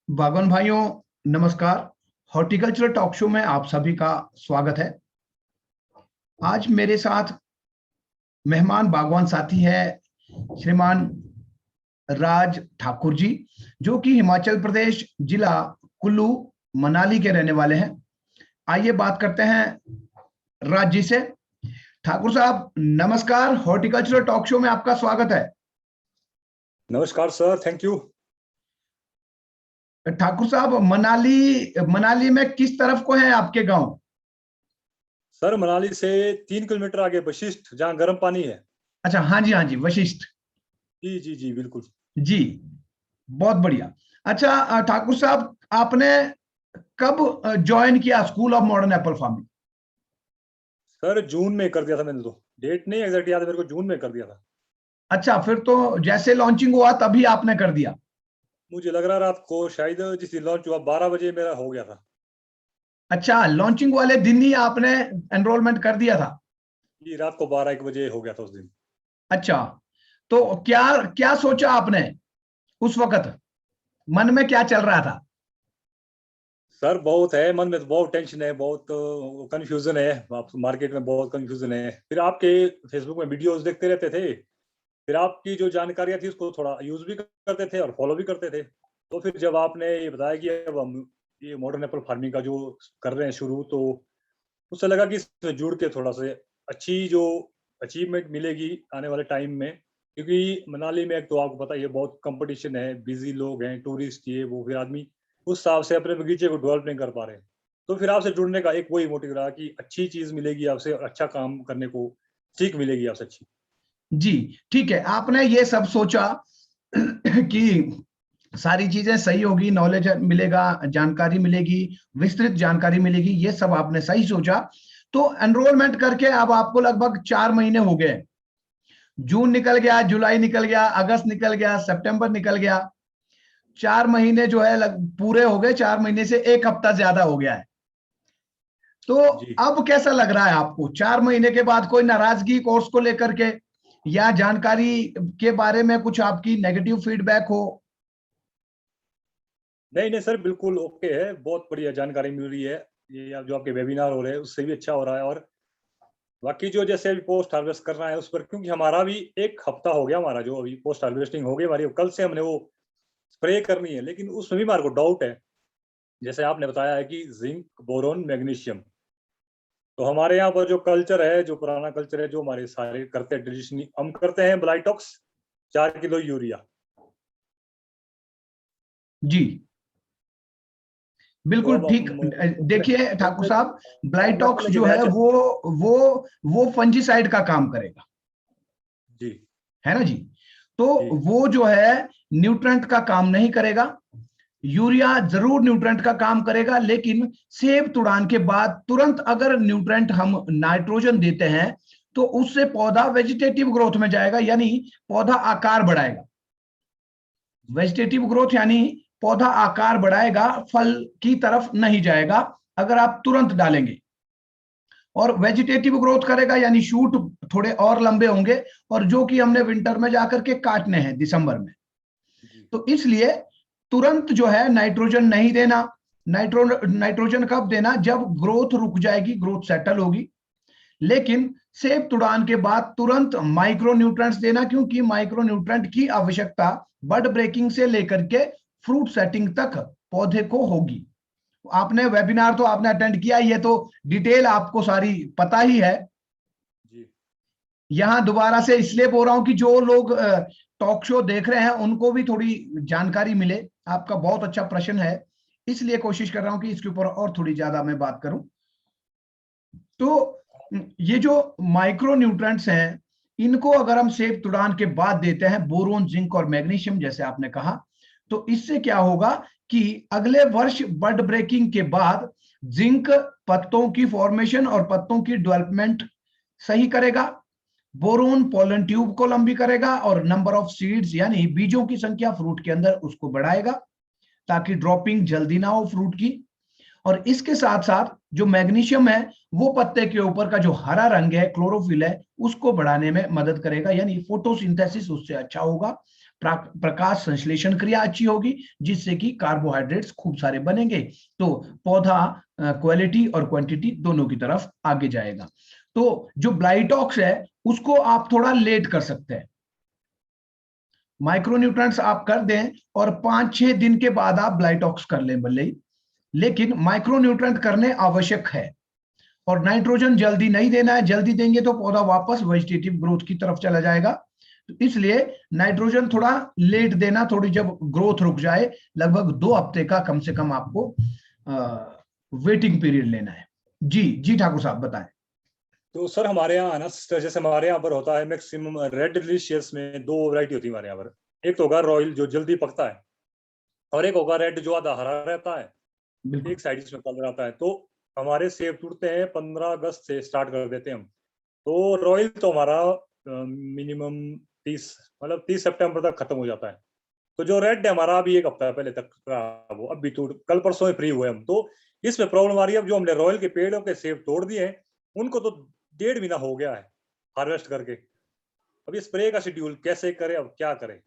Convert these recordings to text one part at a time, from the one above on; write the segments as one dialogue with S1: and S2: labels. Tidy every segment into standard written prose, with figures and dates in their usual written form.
S1: बागवान भाइयों, नमस्कार। हॉर्टिकल्चरल टॉक शो में आप सभी का स्वागत है। आज मेरे साथ मेहमान बागवान साथी है श्रीमान राज ठाकुर जी, जो कि हिमाचल प्रदेश जिला कुल्लू मनाली के रहने वाले हैं। आइए बात करते हैं राज जी से। ठाकुर साहब नमस्कार, हॉर्टिकल्चरल टॉक शो में आपका स्वागत है।
S2: नमस्कार सर, थैंक यू।
S1: ठाकुर साहब, मनाली में किस तरफ को है आपके गांव?
S2: सर मनाली से 3 किलोमीटर आगे वशिष्ठ, जहाँ गर्म पानी है।
S1: अच्छा, हाँ जी, वशिष्ठ।
S2: जी जी जी, बिल्कुल
S1: जी, बहुत बढ़िया। अच्छा ठाकुर साहब, आपने कब ज्वाइन किया School of Modern Apple Farming?
S2: Sir, जून में कर दिया था मैंने। तो डेट नहीं एग्जैक्ट याद है मेरे को, जून में कर दिया था।
S1: अच्छा, फिर तो जैसे लॉन्चिंग हुआ तभी आपने कर दिया।
S2: मुझे लग रहा रात को शायद जिस दिन लॉन्च हुआ 12 बजे मेरा हो गया था।
S1: अच्छा, लॉन्चिंग वाले दिन ही आपने एनरोलमेंट कर दिया था?
S2: जी, रात को 12-1 बजे हो गया था उस दिन।
S1: अच्छा, तो क्या क्या सोचा आपने उस वक्त? मन में क्या चल रहा था?
S2: सर बहुत है मन में, तो बहुत टेंशन है, बहुत कंफ्यूजन है। मार्केट में बहुत कंफ्यूजन है। फिर आपके फेसबुक में वीडियोस देखते रहते थे। फिर आपकी जो जानकारियां थी उसको थोड़ा यूज भी करते थे और फॉलो भी करते थे। तो फिर जब आपने ये बताया कि अब हम ये मॉडर्न एप्पल फार्मिंग का जो कर रहे हैं शुरू, तो उससे लगा कि इससे जुड़ के थोड़ा सा अच्छी जो अचीवमेंट मिलेगी आने वाले टाइम में। क्योंकि मनाली में एक तो आपको पता ही है, बहुत कंपटीशन है, बिजी लोग हैं, टूरिस्ट ये वो, फिर आदमी उस हिसाब से अपने बगीचे को डेवलप नहीं कर पा रहे। तो फिर आपसे जुड़ने का एक वही मोटिव रहा कि अच्छी चीज मिलेगी आपसे और अच्छा काम करने को सीख मिलेगी आपसे अच्छी।
S1: जी, ठीक है। आपने ये सब सोचा कि सारी चीजें सही होगी, नॉलेज मिलेगा, जानकारी मिलेगी, विस्तृत जानकारी मिलेगी, ये सब आपने सही सोचा। तो एनरोलमेंट करके अब आपको लगभग 4 महीने हो गए। जून निकल गया, जुलाई निकल गया, अगस्त निकल गया, सितंबर निकल गया। 4 महीने जो है पूरे हो गए। 4 महीने से एक हफ्ता ज्यादा हो गया है। तो
S2: जी
S1: अब कैसा लग रहा है आपको 4 महीने के बाद? कोई नाराजगी कोर्स को लेकर के, या जानकारी के बारे में कुछ आपकी नेगेटिव फीडबैक हो?
S2: नहीं नहीं सर, बिल्कुल ओके है, बहुत बढ़िया जानकारी मिल रही है। ये जो आपके वेबिनार हो रहे हैं उससे भी अच्छा हो रहा है। और बाकी जो जैसे अभी पोस्ट हार्वेस्ट करना है उस पर, क्योंकि हमारा भी 1 हफ्ता हो गया, हमारा जो अभी पोस्ट हार्वेस्टिंग हो गई हमारी, कल से हमने वो स्प्रे करनी है। लेकिन उसमें भी हमारे को डाउट है। जैसे आपने बताया है कि जिंक, बोरोन, मैग्नीशियम, तो हमारे यहाँ पर जो कल्चर है, जो पुराना कल्चर है, जो हमारे सारे करते हैं ट्रेडिशनली, हम करते हैं ब्लाइटॉक्स 4 किलो यूरिया।
S1: जी,
S2: तो
S1: बिल्कुल
S2: अब
S1: ठीक।
S2: हम
S1: देखिए ठाकुर साहब, ब्लाइटॉक्स
S2: नस्ल की
S1: जो है
S2: बैच।
S1: वो फंजीसाइड का काम करेगा,
S2: जी
S1: है ना जी? तो
S2: जी
S1: वो जो है न्यूट्रेंट का काम नहीं करेगा। यूरिया जरूर न्यूट्रेंट का काम करेगा, लेकिन सेब तुड़ान के बाद तुरंत अगर न्यूट्रेंट हम नाइट्रोजन देते हैं तो उससे पौधा वेजिटेटिव ग्रोथ में जाएगा, यानी पौधा आकार बढ़ाएगा। वेजिटेटिव ग्रोथ यानी पौधा आकार बढ़ाएगा, फल की तरफ नहीं जाएगा अगर आप तुरंत डालेंगे। और वेजिटेटिव ग्रोथ करेगा यानी शूट थोड़े और लंबे होंगे, और जो कि हमने विंटर में जाकर के काटने हैं दिसंबर में।
S2: जी
S1: तो इसलिए तुरंत जो है नाइट्रोजन नहीं देना। नाइट्रोजन कब देना? जब ग्रोथ रुक जाएगी, ग्रोथ सेटल होगी। लेकिन सेब तुड़ान के बाद तुरंत माइक्रो न्यूट्रेंट्स देना, क्योंकि माइक्रो न्यूट्रेंट की आवश्यकता बड ब्रेकिंग से लेकर के फ्रूट सेटिंग तक पौधे को होगी। आपने वेबिनार तो आपने अटेंड किया, ये तो डिटेल आपको सारी पता ही है।
S2: जी
S1: यहां दोबारा से इसलिए बोल रहा हूं कि जो लोग टॉक शो देख रहे हैं उनको भी थोड़ी जानकारी मिले। आपका बहुत अच्छा प्रश्न है, इसलिए कोशिश कर रहा हूं कि इसके ऊपर और थोड़ी ज्यादा मैं बात करूं। तो ये जो माइक्रो न्यूट्रेंट्स हैं, इनको अगर हम सेब तुड़ान के बाद देते हैं, बोरोन, जिंक और मैग्नीशियम जैसे आपने कहा, तो इससे क्या होगा कि अगले वर्ष बड ब्रेकिंग के बाद जिंक पत्तों की फॉर्मेशन और पत्तों की डेवलपमेंट सही करेगा। बोरोन पोलन ट्यूब को लंबी करेगा और नंबर ऑफ सीड्स यानी बीजों की संख्या फ्रूट के अंदर उसको बढ़ाएगा, ताकि ड्रॉपिंग जल्दी ना हो फ्रूट की। और इसके साथ साथ जो मैग्नीशियम है, वो पत्ते के ऊपर का जो हरा रंग है, क्लोरोफिल है, उसको बढ़ाने में मदद करेगा, यानी फोटोसिंथेसिस उससे अच्छा होगा। प्रकाश संश्लेषण क्रिया अच्छी होगी, जिससे कि कार्बोहाइड्रेट्स खूब सारे बनेंगे, तो पौधा क्वालिटी और क्वांटिटी दोनों की तरफ आगे जाएगा। तो जो ब्लाइटॉक्स है उसको आप थोड़ा लेट कर सकते हैं, माइक्रोन्यूट्रेंट्स आप कर दें और 5-6 दिन के बाद आप ब्लाइटॉक्स कर लें भले ही, लेकिन माइक्रोन्यूट्रेंट करने आवश्यक है। और नाइट्रोजन जल्दी नहीं देना है, जल्दी देंगे तो पौधा वापस वेजिटेटिव ग्रोथ की तरफ चला जाएगा, तो इसलिए नाइट्रोजन थोड़ा लेट देना, थोड़ी जब ग्रोथ रुक जाए, लगभग 2 हफ्ते का कम से कम आपको वेटिंग पीरियड लेना है। जी जी ठाकुर साहब बताएं।
S2: तो सर हमारे यहाँ है ना, जैसे हमारे यहाँ पर होता है मैक्सिमम रेड डिलीशियस में 2 वैरायटी होती है हमारे यहाँ पर। एक तो होगा रॉयल जो जल्दी पकता है, और एक होगा रेड जो आधा हरा रहता है, एक साइड इसमें कलर आता है। तो हमारे सेब टूटते हैं 15 अगस्त से स्टार्ट कर देते हैं हम। तो रॉयल तो हमारा मिनिमम 30 सितंबर तक खत्म हो जाता है। तो जो रेड है हमारा अभी 1 हफ्ता पहले तक रहा, वो अभी तो कल परसों में फ्री हुए हम। तो इसमें प्रॉब्लम आ रही है, अब जो हमने रॉयल के पेड़ों के सेब तोड़ दिए हैं, उनको तो 1.5 महीना हो गया है हार्वेस्ट करके। अब ये स्प्रे का शेड्यूल कैसे करें, अब क्या करें?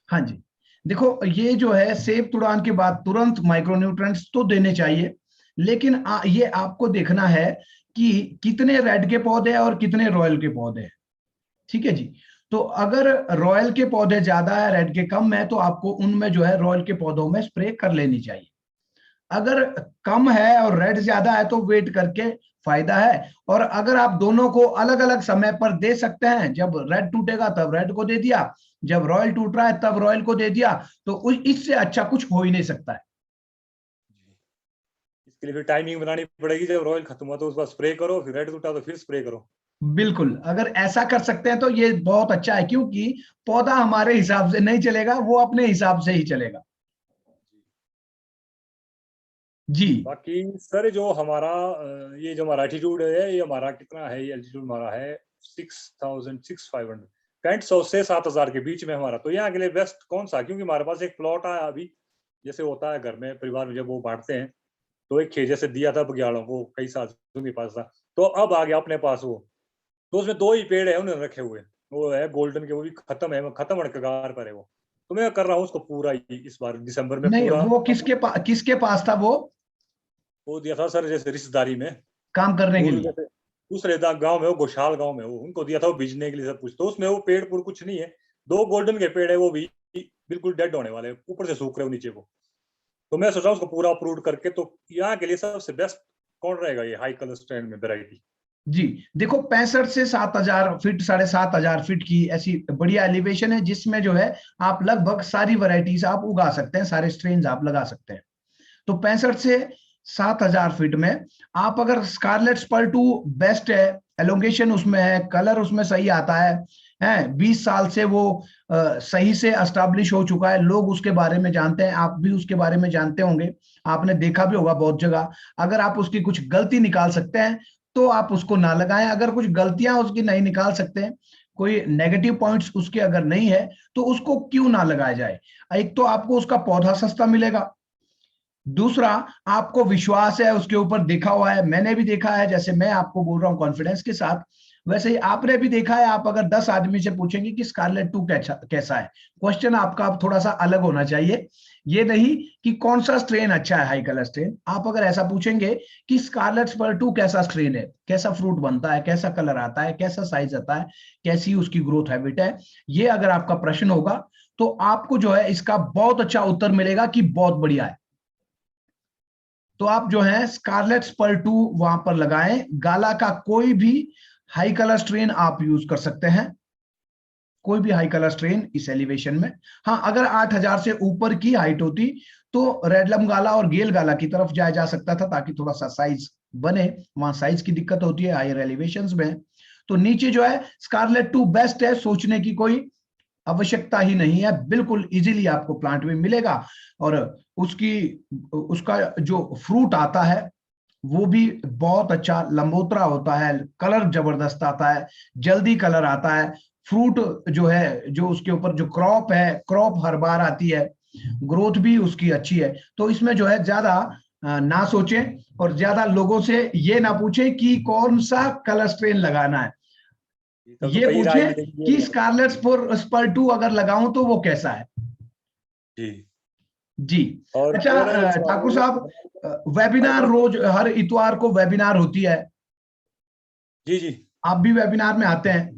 S1: हाँ जी, देखो ये जो है सेब तुड़ान के बाद तुरंत माइक्रोन्यूट्रेंट्स तो देने चाहिए, लेकिन ये आपको देखना है कि कितने रेड के पौधे हैं और कितने रॉयल के पौधे हैं। ठीक है जी, तो अगर रॉयल के पौधे ज्यादा है, रेड के कम है, तो आपको उनमें जो है रॉयल के पौधों में स्प्रे कर लेनी चाहिए। अगर कम है और रेड ज्यादा है तो वेट करके फायदा है। और अगर आप दोनों को अलग अलग समय पर दे सकते हैं, जब रेड टूटेगा तब रेड को दे दिया, जब रॉयल टूट रहा है तब रॉयल को दे दिया, तो इससे अच्छा कुछ हो ही नहीं सकता है।
S2: इसके लिए फिर टाइमिंग बनानी पड़ेगी, जब रॉयल खत्म हुआ तो उसका स्प्रे करो, फिर रेड टूटा तो फिर स्प्रे करो।
S1: बिल्कुल, अगर ऐसा कर सकते हैं तो ये बहुत अच्छा है, क्योंकि पौधा हमारे हिसाब से नहीं चलेगा, वो अपने हिसाब से ही चलेगा। जी
S2: बाकी सर जो हमारा ये जो हमारा एल्टीट्यूड है, ये हमारा कितना है, ये एल्टीट्यूड हमारा है 6,500 6500 से 7,000 के बीच में हमारा। तो यहाँ के लिए बेस्ट कौन सा? क्योंकि हमारे पास एक प्लॉट आया अभी, जैसे होता है घर में परिवार में जब वो बांटते हैं, तो एक खेत जैसे दिया था बघियाड़ों को, कई साल उनके पास था, तो अब आ गया अपने पास वो। तो उसमें 2 ही पेड़ है उन्होंने रखे हुए, वो है गोल्डन के, वो भी खत्म है, खत्म होने के कगार पर है वो। तो मैं कर रहा हूँ उसको पूरा ही इस बार दिसंबर में
S1: नहीं,
S2: पूरा।
S1: वो किसके पास था
S2: वो दिया था सर जैसे रिश्तेदारी में,
S1: काम करने के
S2: दूर
S1: लिए?
S2: जैसे दूसरे गांव में, वो घोषाल गांव में, वो उनको दिया था वो बीजने के लिए सब कुछ। तो उसमें वो पेड़ पूड़ कुछ नहीं है, 2 गोल्डन के पेड़ है, वो भी बिल्कुल डेड होने वाले, ऊपर से सूख रहे हो नीचे को। तो मैं सोच रहा हूँ उसको पूरा अप्रूव करके, तो यहाँ के लिए सबसे बेस्ट कौन रहेगा ये हाई कलर स्टैंड में वेराइटी?
S1: जी देखो, 65 से 7,000 फीट, 7,500 फीट की ऐसी बढ़िया एलिवेशन है, जिसमें जो है आप लगभग सारी वैरायटीज आप उगा सकते हैं, सारे स्ट्रेन आप लगा सकते हैं। तो 65 से 7,000 फीट में आप अगर स्कारलेट स्पर्ल 2 बेस्ट है, एलोंगेशन उसमें है, कलर उसमें सही आता है 20 साल से वो सही से एस्टैब्लिश हो चुका है, लोग उसके बारे में जानते हैं, आप भी उसके बारे में जानते होंगे, आपने देखा भी होगा बहुत जगह। अगर आप उसकी कुछ गलती निकाल सकते हैं तो आप उसको ना लगाएं, अगर कुछ गलतियां उसकी नहीं निकाल सकते हैं, कोई नेगेटिव पॉइंट्स उसके अगर नहीं है, तो उसको क्यों ना लगाया जाए। एक तो आपको उसका पौधा सस्ता मिलेगा, दूसरा आपको विश्वास है उसके ऊपर, देखा हुआ है, मैंने भी देखा है, जैसे मैं आपको बोल रहा हूं कॉन्फिडेंस के साथ, वैसे ही आपने भी देखा है। आप अगर 10 आदमी से पूछेंगे कि स्कारलेट 2 कैसा है, क्वेश्चन आपका अब थोड़ा सा अलग होना चाहिए। ये नहीं कि कौन सा स्ट्रेन अच्छा है, हाई कलर स्ट्रेन। आप अगर ऐसा पूछेंगे कि स्कारलेट स्पर्ल 2 कैसा स्ट्रेन है, कैसा फ्रूट बनता है, कैसा कलर आता है, कैसा साइज आता है, कैसी उसकी ग्रोथ हैबिट है, ये अगर आपका प्रश्न होगा, तो आपको जो है इसका बहुत अच्छा उत्तर मिलेगा कि बहुत बढ़िया है। तो आप जो है स्कारलेट स्पर्ल 2 वहां पर लगाएं। गाला का कोई भी हाई कलर स्ट्रेन आप यूज कर सकते हैं, कोई भी हाई कलर स्ट्रेन इस एलिवेशन में। हाँ, अगर 8,000 से ऊपर की हाइट होती तो रेडलम गाला और गेल गाला की तरफ जाया जा सकता था, ताकि थोड़ा सा साइज बने, वहां साइज की दिक्कत होती है हायर एलिवेशंस में। तो नीचे जो है स्कारलेट 2 बेस्ट है, सोचने की कोई आवश्यकता ही नहीं है, बिल्कुल इजीली आपको प्लांट में मिलेगा। और उसका जो फ्रूट आता है वो भी बहुत अच्छा लंबोतरा होता है, कलर जबरदस्त आता है, जल्दी कलर आता है, फ्रूट जो है, जो उसके ऊपर जो क्रॉप है, क्रॉप हर बार आती है, ग्रोथ भी उसकी अच्छी है। तो इसमें जो है ज्यादा ना सोचें और ज्यादा लोगों से ये ना पूछें कि कौन सा कलर स्ट्रेन लगाना है।
S2: तब तो
S1: ये
S2: कई राय
S1: पूछे
S2: मिलेंगी
S1: कि
S2: ये।
S1: स्कारलेट स्पर 2 अगर लगाऊं तो वो कैसा है।
S2: जी।
S1: जी।
S2: और
S1: अच्छा,
S2: मैंने
S1: ठाकुर साहब,
S2: हाँ
S1: वेबिनार
S2: जी।
S1: रोज हर इतवार को वेबिनार होती है,
S2: जी जी।
S1: आप भी वेबिनार में आते हैं।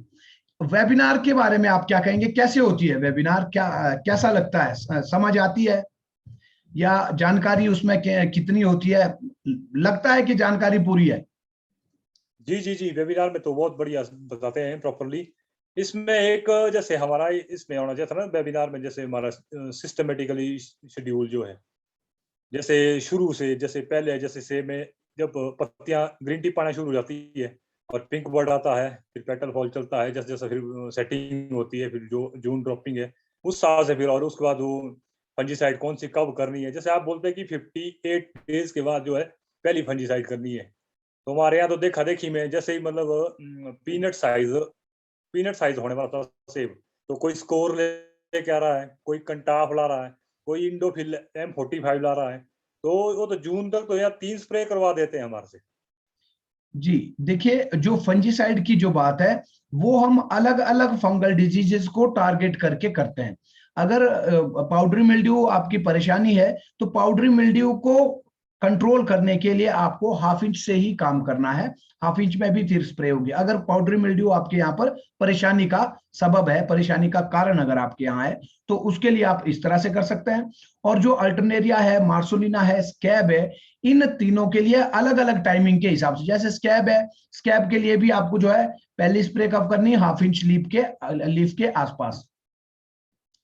S1: वेबिनार के बारे में आप क्या कहेंगे, कैसे होती है वेबिनार, क्या कैसा लगता है, समझ आती है या जानकारी उसमें कितनी होती है, लगता है कि जानकारी पूरी है।
S2: जी जी जी, वेबिनार में तो बहुत बढ़िया बताते हैं प्रॉपरली। इसमें एक जैसे हमारा इसमें होना चाहिए था ना वेबिनार में, जैसे हमारा सिस्टमेटिकली शेड्यूल जो है, जैसे शुरू से, जैसे पहले जैसे सेब में जब पत्तियां ग्रीन टी पाना शुरू हो जाती है और पिंक बर्ड आता है, फिर पेटल फॉल चलता है, जैसे जैसे फिर सेटिंग होती है, फिर जो जून ड्रॉपिंग है उस साल से, फिर और उसके बाद वो फंजीसाइड कौन सी कब करनी है, जैसे आप बोलते हैं कि 58 डेज के बाद जो है पहली फंजीसाइड करनी है। तो हमारे यहाँ तो देखा देखी में जैसे ही मतलब पीनट साइज होने वाला था सेब, तो कोई स्कोर लेके आ रहा है, कोई कंटाफ ला रहा है, कोई इंडोफिल M45 ला रहा है, तो वो तो जून तक तो यार 3 स्प्रे करवा देते हैं हमारे से।
S1: जी, देखिए, जो फंजीसाइड की जो बात है, वो हम अलग अलग फंगल डिजीजेस को टारगेट करके करते हैं। अगर पाउडरी मिल्ड्यू आपकी परेशानी है, तो पाउडरी मिल्ड्यू को कंट्रोल करने के लिए आपको हाफ इंच से ही काम करना है, हाफ इंच में भी फिर स्प्रे होगी। अगर पाउडरी मिल्ड्यू आपके यहाँ पर परेशानी का सबब है, परेशानी का कारण अगर आपके यहाँ है, तो उसके लिए आप इस तरह से कर सकते हैं। और जो अल्टरनेरिया है, मार्सोलिना है, स्कैब है, इन तीनों के लिए अलग अलग टाइमिंग के हिसाब से, जैसे स्कैब है, स्कैब के लिए भी आपको जो है पहली स्प्रे कब करनी है, हाफ इंच लीफ के आसपास।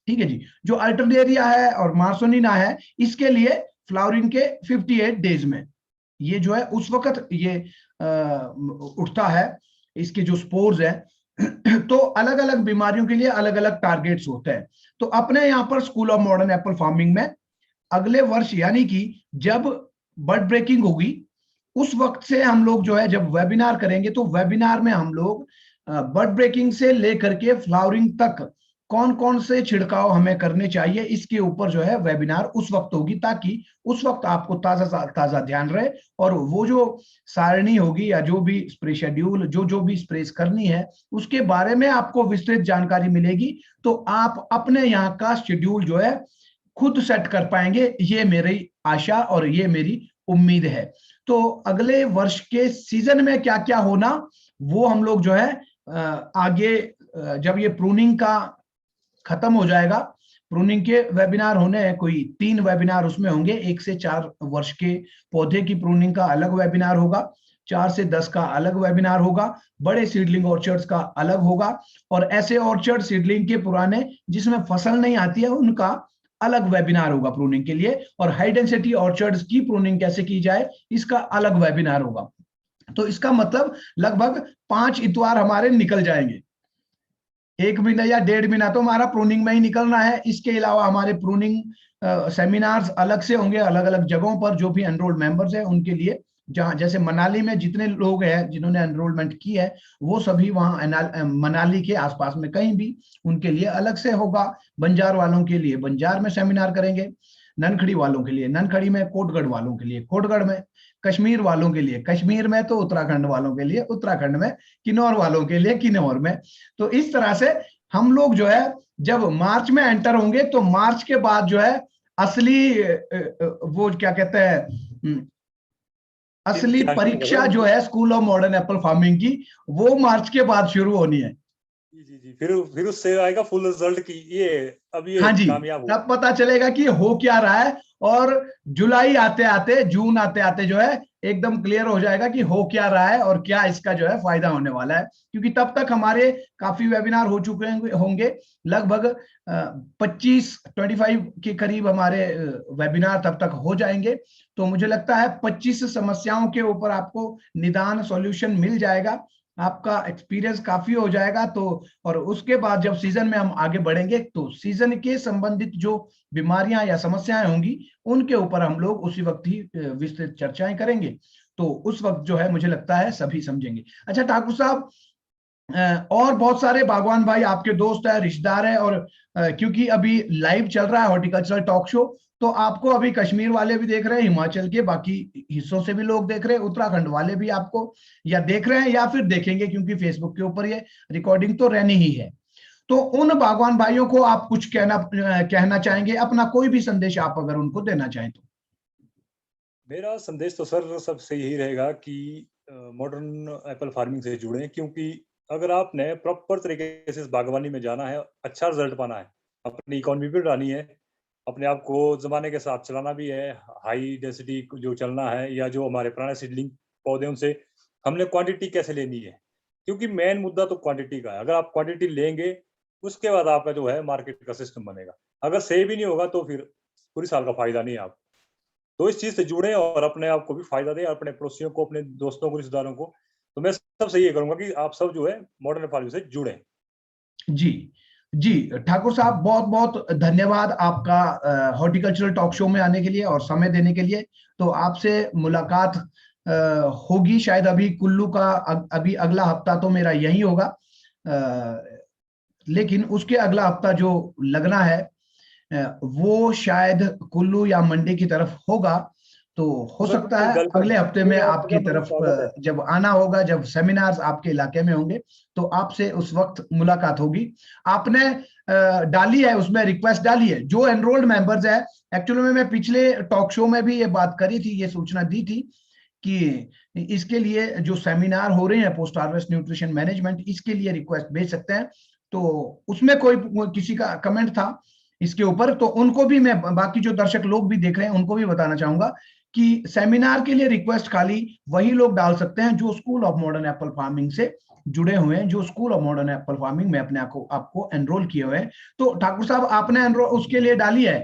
S1: ठीक है जी। जो अल्टरनेरिया है और मार्सोनिना है, इसके लिए फ्लावरिंग के 58 डेज में, ये जो है उस वक्त ये उठता है, इसके जो स्पोर्स है। तो अलग अलग बीमारियों के लिए अलग अलग टारगेट्स होते हैं। तो अपने यहाँ पर school of Modern Apple farming में अगले वर्ष, यानी कि जब बर्ड ब्रेकिंग होगी, उस वक्त से हम लोग जो है जब वेबिनार करेंगे, तो वेबिनार में हम लोग बर्ड ब्रेकिंग से लेकर के फ्लावरिंग तक कौन कौन से छिड़काव हमें करने चाहिए, इसके ऊपर जो है वेबिनार उस वक्त होगी, ताकि उस वक्त आपको ताजा ताजा ध्यान रहे, और वो जो सारणी होगी या जो भी स्प्रे शेड्यूल, जो जो भी स्प्रे करनी है, उसके बारे में आपको विस्तृत जानकारी मिलेगी। तो आप अपने यहाँ का शेड्यूल जो है खुद सेट कर पाएंगे, ये मेरी आशा और ये मेरी उम्मीद है। तो अगले वर्ष के सीजन में क्या क्या होना, वो हम लोग जो है आगे, जब ये प्रूनिंग का खत्म हो जाएगा, प्रूनिंग के वेबिनार होने हैं, कोई 3 वेबिनार उसमें होंगे। 1 से 4 वर्ष के पौधे की प्रूनिंग का अलग वेबिनार होगा, 4 से 10 का अलग वेबिनार होगा, बड़े सीडलिंग ऑर्चर्ड्स का अलग होगा, और ऐसे ऑर्चर्ड सीडलिंग के पुराने जिसमें फसल नहीं आती है, उनका अलग वेबिनार होगा प्रूनिंग के लिए। और हाई डेंसिटी ऑर्चर्ड्स की प्रूनिंग कैसे की जाए, इसका अलग वेबिनार होगा। तो इसका मतलब लगभग 5 इतवार हमारे निकल जाएंगे, 1 महीना या 1.5 महीना तो हमारा प्रूनिंग में ही निकलना है। इसके अलावा हमारे प्रूनिंग सेमिनार्स अलग से होंगे, अलग अलग जगहों पर, जो भी एनरोल्ड मेंबर्स हैं उनके लिए। जहां जैसे मनाली में जितने लोग हैं जिन्होंने एनरोलमेंट की है, वो सभी वहां मनाली के आसपास में कहीं भी उनके लिए अलग से होगा। बंजार वालों के लिए बंजार में सेमिनार करेंगे, ननखड़ी वालों के लिए ननखड़ी में, कोटगढ़ वालों के लिए कोटगढ़ में, कश्मीर वालों के लिए कश्मीर में, तो उत्तराखंड वालों के लिए उत्तराखंड में, किन्नौर वालों के लिए किन्नौर में। तो इस तरह से हम लोग जो है जब मार्च में एंटर होंगे, तो मार्च के बाद जो है असली वो क्या कहते हैं, असली
S2: इम्तिहान शुरू
S1: परीक्षा जो
S2: होगा।
S1: है school of Modern Apple farming की, वो मार्च के बाद शुरू होनी है।
S2: जी जी जी, फिर उससे आएगा फुल रिजल्ट की ये, अब ये
S1: हाँ जी,
S2: कामयाब हो।
S1: तब पता चलेगा कि हो क्या रहा है। और जुलाई आते आते, जून आते आते जो है एकदम क्लियर हो जाएगा कि हो क्या रहा है और क्या इसका जो है फायदा होने वाला है। क्योंकि तब तक हमारे काफी वेबिनार हो चुके होंगे, लगभग 25 के करीब हमारे वेबिनार तब तक हो जाएंगे। तो मुझे लगता है 25 समस्याओं के ऊपर आपको निदान सॉल्यूशन मिल जाएगा, आपका एक्सपीरियंस काफी हो जाएगा। तो और उसके बाद जब सीजन में हम आगे बढ़ेंगे, तो सीजन के संबंधित जो बीमारियां या समस्याएं होंगी, उनके ऊपर हम लोग उसी वक्त ही विस्तृत चर्चाएं करेंगे। तो उस वक्त जो है मुझे लगता है सभी समझेंगे। अच्छा ठाकुर साहब, और बहुत सारे बागवान भाई आपके दोस्त है, रिश्तेदार है, और क्योंकि अभी लाइव चल रहा है हॉर्टिकल्चरल टॉक शो, तो आपको अभी कश्मीर वाले भी देख रहे हैं, हिमाचल के बाकी हिस्सों से भी लोग देख रहे हैं, उत्तराखंड वाले भी आपको या देख रहे हैं या फिर देखेंगे, क्योंकि फेसबुक के ऊपर ये रिकॉर्डिंग तो रहनी ही है। तो उन बागवान भाइयों को आप कुछ कहना चाहेंगे, अपना कोई भी संदेश आप अगर उनको देना चाहें तो।
S2: मेरा संदेश तो सर सबसे यही रहेगा कि मॉडर्न एप्पल फार्मिंग से जुड़ें, क्योंकि अगर आपने प्रॉपर तरीके से इस बागवानी में जाना है, अच्छा रिजल्ट पाना है, अपनी इकोनॉमी भी बढ़ानी है, अपने आप को जमाने के साथ चलाना भी है, हाई डेंसिटी जो चलना है, या जो हमारे पुराने सीडलिंग पौधे उनसे हमने क्वांटिटी कैसे लेनी है, क्योंकि मेन मुद्दा तो क्वांटिटी का है। अगर आप क्वांटिटी लेंगे, उसके बाद आपका जो है मार्केट का सिस्टम बनेगा। अगर सही भी नहीं होगा तो फिर पूरी साल का फायदा नहीं है आप। तो इस चीज से जुड़े और अपने आप को भी फायदा दें, अपने पड़ोसियों को, अपने दोस्तों को, रिश्तेदारों को। तो मैं सबसे ये करूंगा कि आप सब जो है मॉडर्न फार्मिंग से जुड़ें।
S1: जी जी, ठाकुर साहब बहुत बहुत धन्यवाद आपका हॉर्टिकल्चरल टॉक शो में आने के लिए और समय देने के लिए। तो आपसे मुलाकात होगी शायद अभी कुल्लू का, अभी अगला हफ्ता तो मेरा यही होगा, लेकिन उसके अगला हफ्ता जो लगना है वो शायद कुल्लू या मंडी की तरफ होगा। तो हो
S2: सर
S1: सकता
S2: बिल्कुल
S1: है
S2: वेलकम,
S1: अगले हफ्ते में आपकी
S2: आपका मतलब
S1: तरफ
S2: स्वागत है।
S1: जब आना होगा, जब सेमिनार्स आपके इलाके में होंगे, तो आपसे उस वक्त मुलाकात होगी। आपने डाली है, उसमें रिक्वेस्ट डाली है जो एनरोल्ड मेंबर्स है। एक्चुअली में मैं पिछले टॉक शो में भी ये बात करी थी, ये सूचना दी थी कि इसके लिए जो सेमिनार हो रहे हैं पोस्ट हार्वेस्ट न्यूट्रिशन मैनेजमेंट, इसके लिए रिक्वेस्ट भेज सकते हैं। तो उसमें कोई किसी का कमेंट था इसके ऊपर, तो उनको भी मैं, बाकी जो दर्शक लोग भी देख रहे हैं उनको भी बताना चाहूंगा कि सेमिनार के लिए रिक्वेस्ट खाली वही लोग डाल सकते हैं जो school of Modern Apple farming से जुड़े हुए हैं, जो school of Modern Apple farming में अपने आपको एनरोल किए हुए हैं। तो ठाकुर साहब आपने एनरोल उसके लिए डाली है?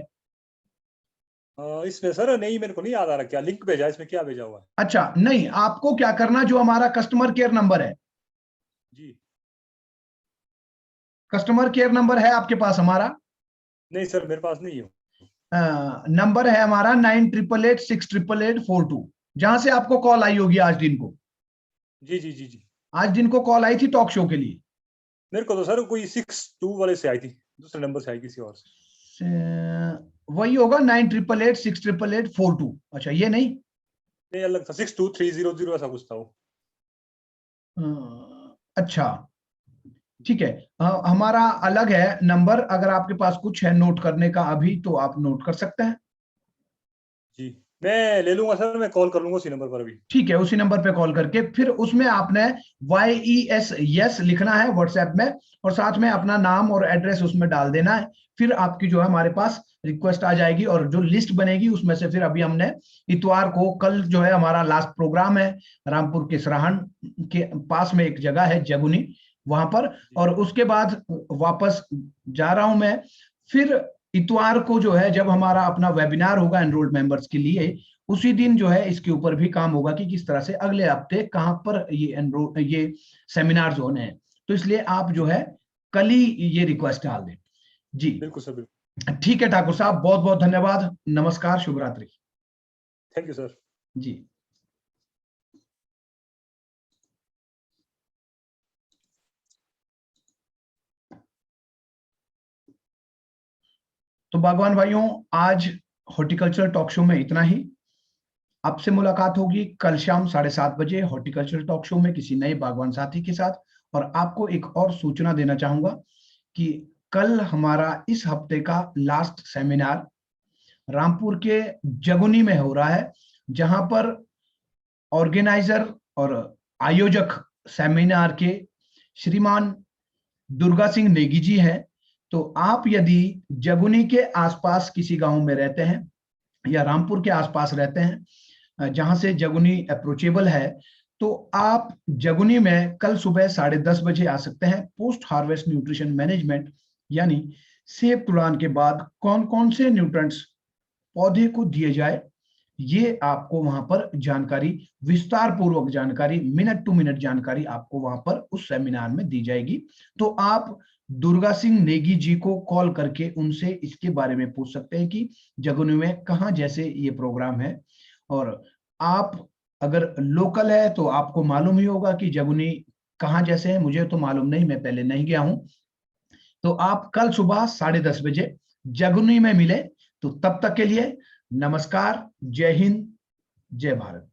S2: इसमें सर नहीं, मेरे को नहीं याद आ रहा क्या लिंक भेजा है, इसमें क्या भेजा हुआ है।
S1: अच्छा, नहीं, आपको क्या करना, जो हमारा कस्टमर केयर नंबर है,
S2: जी
S1: कस्टमर केयर नंबर है आपके पास हमारा?
S2: नहीं सर, मेरे पास नहीं है।
S1: नंबर है हमारा 9888 688 842, जहां से आपको कॉल आई होगी आज दिन को।
S2: जी जी जी जी।
S1: आज दिन को कॉल आई थी टॉक शो के लिए।
S2: मेरे को तो सर कोई 62 वाले से आई थी, दूसरे नंबर से आई किसी और से।
S1: वही होगा 9888 688 842। अच्छा, ये नहीं?
S2: नहीं, अलग था, 62300 ऐसा कुछ था वो।
S1: अच्छा, ठीक है। हमारा अलग है नंबर, अगर आपके पास कुछ है नोट करने का अभी तो आप नोट कर सकते हैं।
S2: जी मैं ले लूंगा सर, मैं कॉल कर लूंगा उसी नंबर पर अभी।
S1: ठीक है, उसी नंबर पे कॉल करके फिर उसमें आपने YES यस लिखना है व्हाट्सएप में, और साथ में अपना नाम और एड्रेस उसमें डाल देना है। फिर आपकी जो है हमारे पास रिक्वेस्ट आ जाएगी, और जो लिस्ट बनेगी उसमें से फिर अभी हमने इतवार को, कल जो है हमारा लास्ट प्रोग्राम है रामपुर के सराहन के पास में एक जगह है जगुनी, वहां पर,
S2: जी
S1: और उसके बाद वापस जा रहा हूं मैं। फिर इतवार को जो है जब हमारा अपना वेबिनार होगा एनरोल्ड मेंबर्स के लिए, उसी दिन जो है इसके ऊपर भी काम होगा कि किस तरह से अगले हफ्ते कहां पर ये सेमिनार्स होने हैं। तो इसलिए आप जो
S2: जी
S1: है कल ही ये रिक्वेस्ट डाल दें। जी,
S2: बिल्कुल सर, बिल्कुल।
S1: ठीक है ठाकुर साहब, बहुत बहुत धन्यवाद, नमस्कार, शुभ रात्रि।
S2: Thank you sir.
S1: जी। तो बागवान भाइयों, आज हॉर्टिकल्चर टॉक शो में इतना ही। आपसे मुलाकात होगी कल शाम 7:30 बजे हॉर्टिकल्चर टॉक शो में किसी नए बागवान साथी के साथ। और आपको एक और सूचना देना चाहूंगा कि कल हमारा इस हफ्ते का लास्ट सेमिनार रामपुर के जगुनी में हो रहा है, जहां पर ऑर्गेनाइजर और आयोजक सेमिनार के श्रीमान दुर्गा सिंह नेगी जी हैं। तो आप यदि जगुनी के आसपास किसी गांव में रहते हैं या रामपुर के आसपास रहते हैं जहां से जगुनी अप्रोचेबल है, तो आप जगुनी में कल सुबह 10:30 बजे आ सकते हैं। पोस्ट हार्वेस्ट न्यूट्रिशन मैनेजमेंट यानी सेब तुड़ान के बाद कौन कौन से न्यूट्रेंट्स पौधे को दिए जाए, ये आपको वहां पर जानकारी, विस्तार पूर्वक जानकारी, मिनट टू मिनट जानकारी आपको वहां पर उस सेमिनार में दी जाएगी। तो आप दुर्गा सिंह नेगी जी को कॉल करके उनसे इसके बारे में पूछ सकते हैं कि जगुनी में कहाँ जैसे ये प्रोग्राम है। और आप अगर लोकल है तो आपको मालूम ही होगा कि जगुनी कहाँ जैसे हैं मुझे तो मालूम नहीं, मैं पहले नहीं गया हूं। तो आप कल सुबह 10:30 बजे जगुनी में मिले। तो तब तक के लिए नमस्कार, जय हिंद, जय भारत।